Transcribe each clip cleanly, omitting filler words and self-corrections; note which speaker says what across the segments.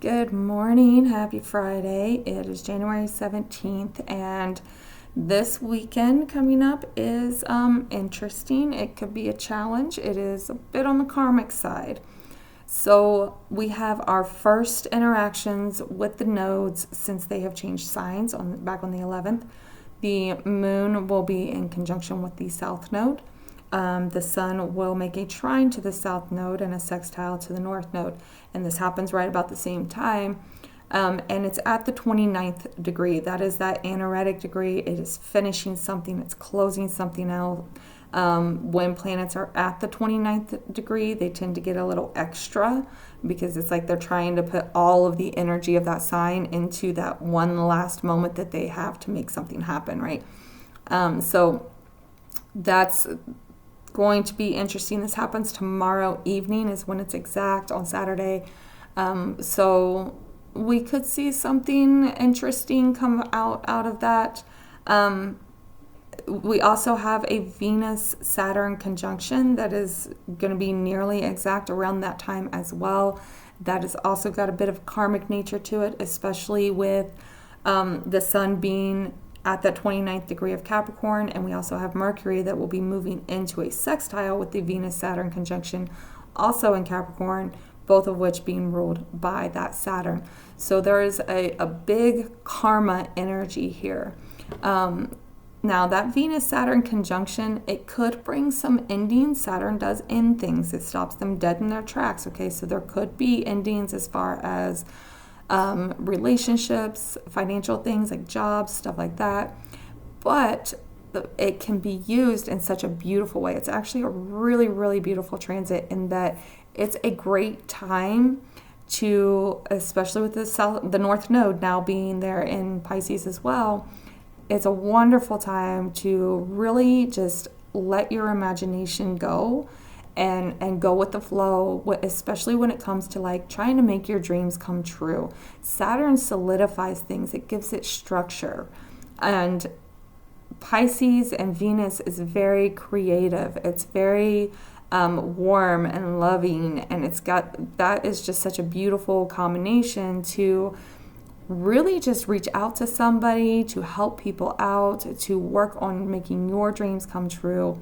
Speaker 1: Good morning. Happy Friday. It is January 17th, and this weekend coming up is interesting. It could be a challenge. It is a bit on the karmic side. So we have our first interactions with the nodes since they have changed signs back on the 11th. The moon will be in conjunction with the south node. The sun will make a trine to the south node and a sextile to the north node. And this happens right about the same time. And it's at the 29th degree. That is that anaretic degree. It is finishing something. It's closing something out. When planets are at the 29th degree, they tend to get a little extra because it's like they're trying to put all of the energy of that sign into that one last moment that they have to make something happen, right? So that's going to be interesting. This happens tomorrow evening is when it's exact on Saturday. So we could see something interesting come out of that. We also have a Venus-Saturn conjunction that is going to be nearly exact around that time as well. That has also got a bit of karmic nature to it, especially with the sun being at that 29th degree of Capricorn, and we also have Mercury that will be moving into a sextile with the Venus-Saturn conjunction, also in Capricorn, both of which being ruled by that Saturn. So there is a big karma energy here. Now that Venus-Saturn conjunction, it could bring some endings. Saturn does end things. It stops them dead in their tracks, okay? So there could be endings as far as relationships, financial things like jobs, stuff like that. But it can be used in such a beautiful way. It's actually a really, really beautiful transit in that it's a great time to, especially with the North Node now being there in Pisces as well, it's a wonderful time to really just let your imagination go and go with the flow, especially when it comes to like trying to make your dreams come true. Saturn solidifies things. It gives it structure. And Pisces and Venus is very creative. It's very warm and loving, and that is just such a beautiful combination to really just reach out to somebody, to help people out, to work on making your dreams come true.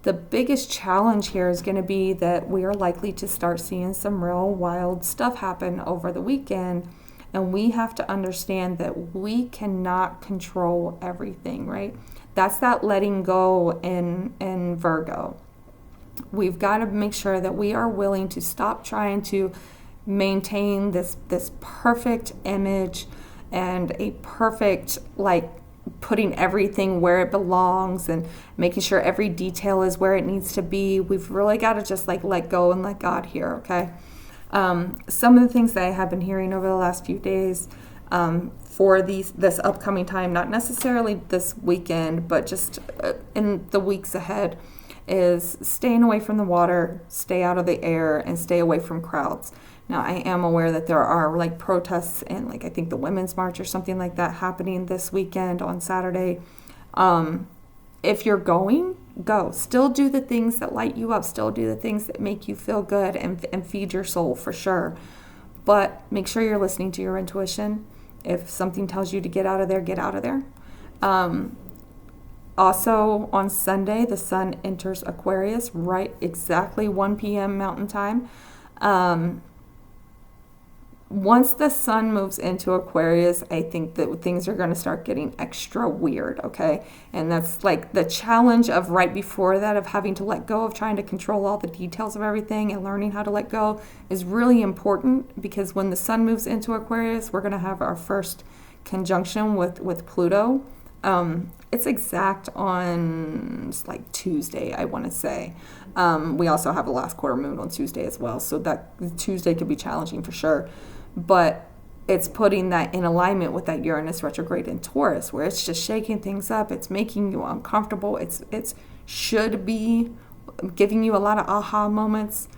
Speaker 1: The biggest challenge here is going to be that we are likely to start seeing some real wild stuff happen over the weekend, and we have to understand that we cannot control everything, right? That's that letting go in Virgo. We've got to make sure that we are willing to stop trying to maintain this perfect image and a perfect, like, putting everything where it belongs and making sure every detail is where it needs to be. We've really got to just like let go and let God here, okay? Some of the things that I have been hearing over the last few days for this upcoming time, not necessarily this weekend, but just in the weeks ahead, is staying away from the water, stay out of the air, and stay away from crowds. Now, I am aware that there are like protests and like I think the Women's March or something like that happening this weekend on Saturday. If you're going, go. Still do the things that light you up. Still do the things that make you feel good and feed your soul for sure. But make sure you're listening to your intuition. If something tells you to get out of there, get out of there. Also, on Sunday, the sun enters Aquarius right exactly 1 p.m. Mountain Time. Once the sun moves into Aquarius, I think that things are going to start getting extra weird, okay? And that's like the challenge of right before that, of having to let go, of trying to control all the details of everything and learning how to let go is really important, because when the sun moves into Aquarius, we're going to have our first conjunction with Pluto. It's exact on like Tuesday, I want to say. We also have a last quarter moon on Tuesday as well, so that Tuesday could be challenging for sure. But it's putting that in alignment with that Uranus retrograde in Taurus, where it's just shaking things up. It's making you uncomfortable. It's should be giving you a lot of aha moments,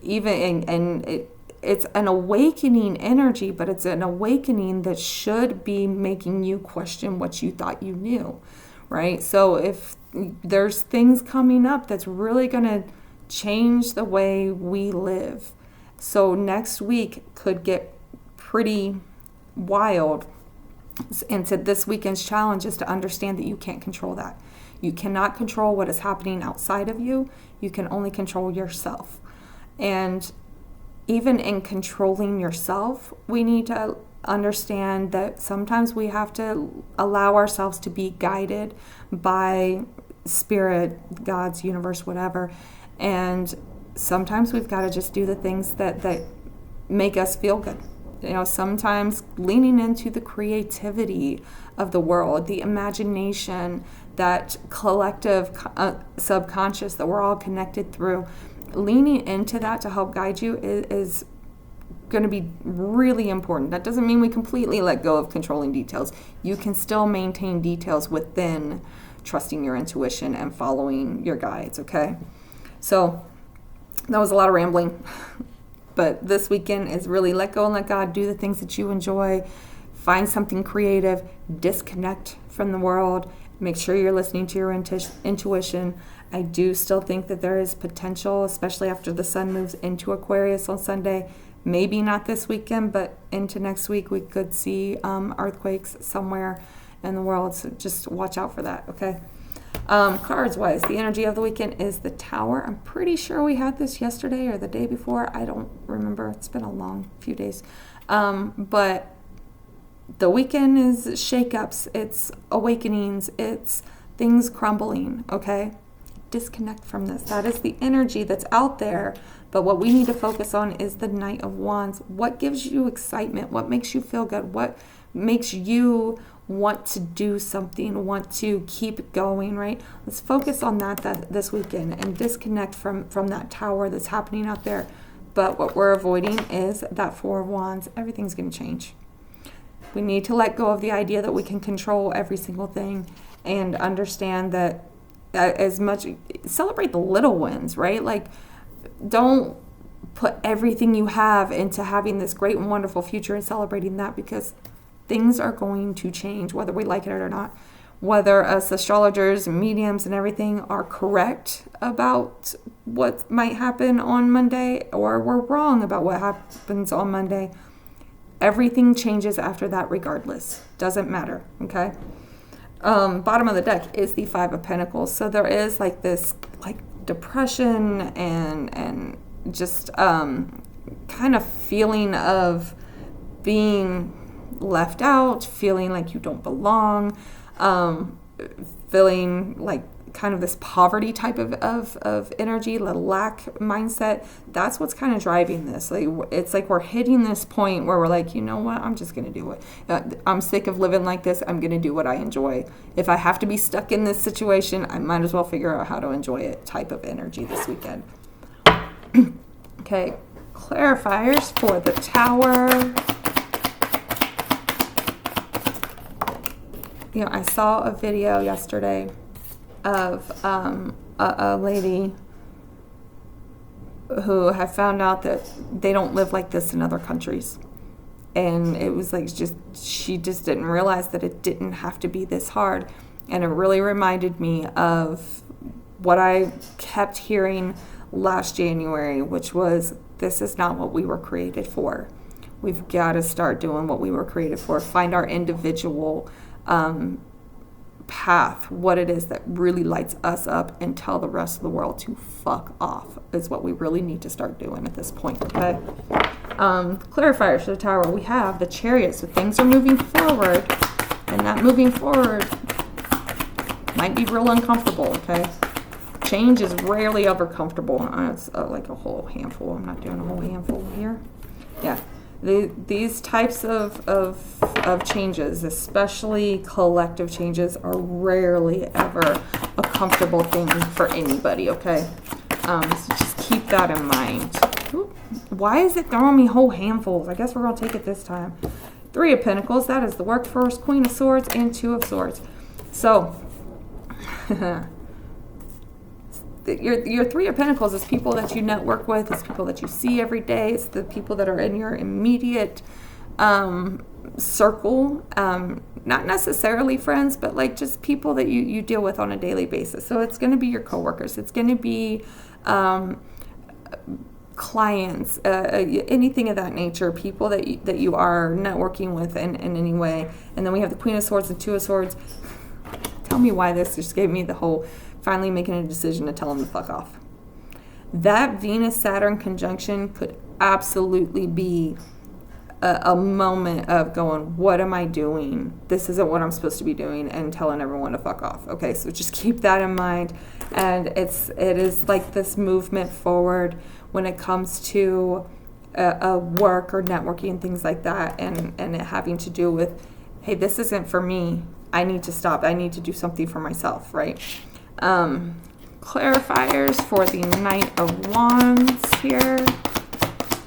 Speaker 1: it's an awakening energy, but it's an awakening that should be making you question what you thought you knew, right? So if there's things coming up that's really going to change the way we live. So next week could get pretty wild. And so this weekend's challenge is to understand that you can't control that. You cannot control what is happening outside of you. You can only control yourself. And even in controlling yourself, we need to understand that sometimes we have to allow ourselves to be guided by spirit, God's universe, whatever. And sometimes we've got to just do the things that make us feel good. You know, sometimes leaning into the creativity of the world, the imagination, that collective subconscious that we're all connected through, leaning into that to help guide you is going to be really important. That doesn't mean we completely let go of controlling details. You can still maintain details within trusting your intuition and following your guides, okay? So that was a lot of rambling. But this weekend is really let go and let God, do the things that you enjoy, find something creative, disconnect from the world, make sure you're listening to your intuition. I do still think that there is potential, especially after the sun moves into Aquarius on Sunday. Maybe not this weekend, but into next week we could see earthquakes somewhere in the world. So just watch out for that, okay? Cards-wise, the energy of the weekend is the Tower. I'm pretty sure we had this yesterday or the day before. I don't remember. It's been a long few days. But the weekend is shakeups. It's awakenings. It's things crumbling, okay? Disconnect from this. That is the energy that's out there. But what we need to focus on is the Knight of Wands. What gives you excitement? What makes you feel good? What makes you want to do something, want to keep going, right? Let's focus on that this weekend and disconnect from that tower that's happening out there. But what we're avoiding is that Four of Wands. Everything's going to change. We need to let go of the idea that we can control every single thing and understand that as much, celebrate the little wins, right? Like, don't put everything you have into having this great and wonderful future and celebrating that, because things are going to change whether we like it or not. Whether us astrologers and mediums and everything are correct about what might happen on Monday, or we're wrong about what happens on Monday, everything changes after that regardless. Doesn't matter, okay? Bottom of the deck is the Five of Pentacles. So there is like this like depression and just kind of feeling of being left out, feeling like you don't belong, feeling like kind of this poverty type of energy, the lack mindset. That's what's kind of driving this. Like, it's like we're hitting this point where we're like, you know what, I'm just going to do it. I'm sick of living like this. I'm going to do what I enjoy. If I have to be stuck in this situation, I might as well figure out how to enjoy it type of energy this weekend. Okay, clarifiers for the Tower. You know, I saw a video yesterday of a lady who had found out that they don't live like this in other countries. And it was like she just didn't realize that it didn't have to be this hard. And it really reminded me of what I kept hearing last January, which was, this is not what we were created for. We've got to start doing what we were created for. Find our individual path, what it is that really lights us up, and tell the rest of the world to fuck off is what we really need to start doing at this point, okay? Clarifiers for the Tower. We have the Chariot, so things are moving forward, and that moving forward might be real uncomfortable, okay? Change is rarely ever comfortable. It's like a whole handful. I'm not doing a whole handful here. Yeah. These types of changes, especially collective changes, are rarely ever a comfortable thing for anybody, okay? So just keep that in mind. Ooh, why is it throwing me whole handfuls? I guess we're going to take it this time. Three of Pentacles, that is the workforce, Queen of Swords, and Two of Swords. So, your Three of Pentacles is people that you network with. It's people that you see every day. It's the people that are in your immediate circle. Not necessarily friends, but like just people that you deal with on a daily basis. So it's going to be your coworkers. It's going to be clients, anything of that nature, people that you are networking with in any way. And then we have the Queen of Swords and Two of Swords. Tell me why this just gave me the whole finally making a decision to tell them to fuck off. That Venus-Saturn conjunction could absolutely be a moment of going, what am I doing? This isn't what I'm supposed to be doing, and telling everyone to fuck off. Okay, so just keep that in mind. And it is like this movement forward when it comes to work or networking and things like that, and it having to do with, hey, this isn't for me. I need to stop. I need to do something for myself, right? Clarifiers for the Knight of Wands here.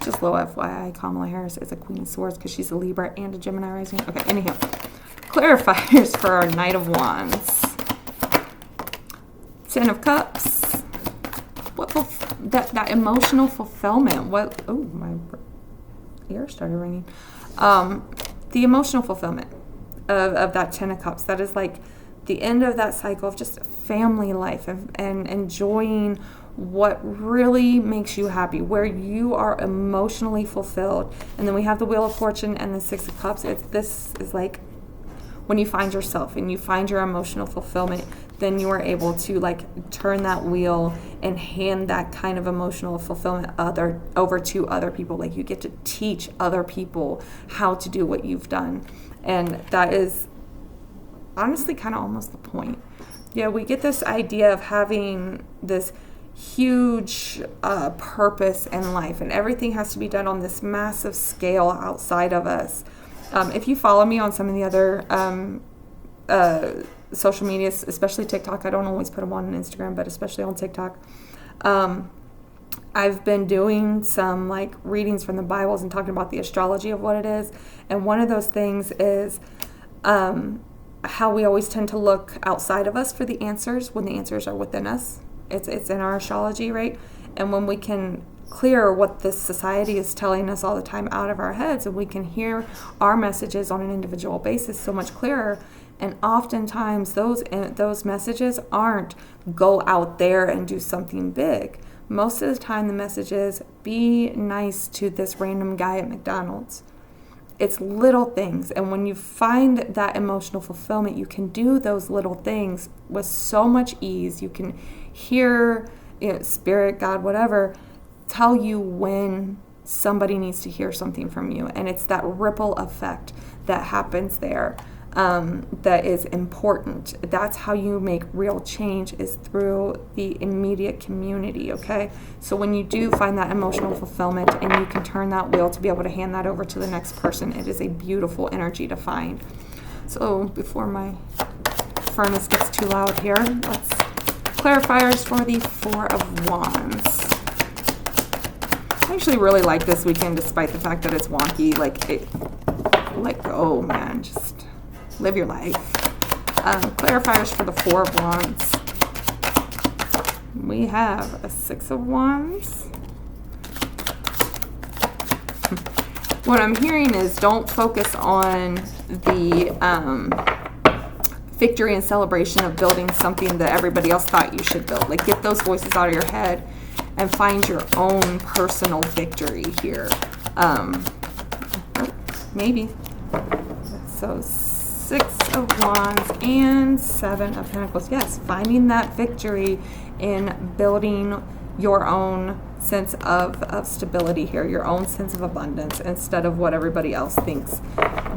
Speaker 1: Just low FYI, Kamala Harris is a Queen of Swords because she's a Libra and a Gemini rising. Okay, anyhow. Clarifiers for our Knight of Wands. Ten of Cups. That emotional fulfillment. What? Oh, my ear started ringing. The emotional fulfillment of that Ten of Cups. That is like the end of that cycle of just family life and enjoying what really makes you happy, where you are emotionally fulfilled. And then we have the Wheel of Fortune and the Six of Cups. This is like when you find yourself and you find your emotional fulfillment, then you are able to like turn that wheel and hand that kind of emotional fulfillment over to other people. Like you get to teach other people how to do what you've done. And that is honestly kind of almost the point. Yeah, we get this idea of having this huge purpose in life, and everything has to be done on this massive scale outside of us. If you follow me on some of the other social medias, especially TikTok, I don't always put them on Instagram, but especially on TikTok, I've been doing some like readings from the Bibles and talking about the astrology of what it is. And one of those things is how we always tend to look outside of us for the answers when the answers are within us. It's in our astrology, right? And when we can clear what this society is telling us all the time out of our heads, and we can hear our messages on an individual basis so much clearer. And oftentimes those messages aren't go out there and do something big. Most of the time the message is be nice to this random guy at McDonald's. It's little things. And when you find that emotional fulfillment, you can do those little things with so much ease. You can hear, spirit, God, whatever, tell you when somebody needs to hear something from you. And it's that ripple effect that happens there that is important. That's how you make real change, is through the immediate community, okay? So when you do find that emotional fulfillment and you can turn that wheel to be able to hand that over to the next person, it is a beautiful energy to find. So before my furnace gets too loud here, let's clarifiers for the Four of Wands. I actually really like this weekend despite the fact that it's wonky. Oh man, just live your life. Clarifiers for the Four of Wands. We have a Six of Wands. What I'm hearing is don't focus on the victory and celebration of building something that everybody else thought you should build. Like, get those voices out of your head and find your own personal victory here. Maybe. So Six of Wands and Seven of Pentacles. Yes, finding that victory in building your own sense of stability here, your own sense of abundance, instead of what everybody else thinks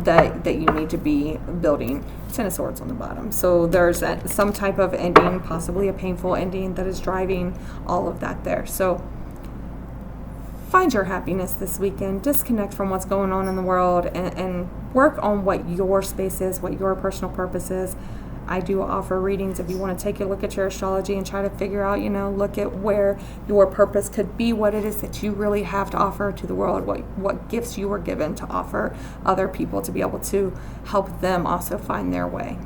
Speaker 1: that you need to be building. Ten of Swords on the bottom. So there's some type of ending, possibly a painful ending, that is driving all of that there. So find your happiness this weekend. Disconnect from what's going on in the world and work on what your space is, what your personal purpose is. I do offer readings if you want to take a look at your astrology and try to figure out, look at where your purpose could be, what it is that you really have to offer to the world, what gifts you were given to offer other people to be able to help them also find their way.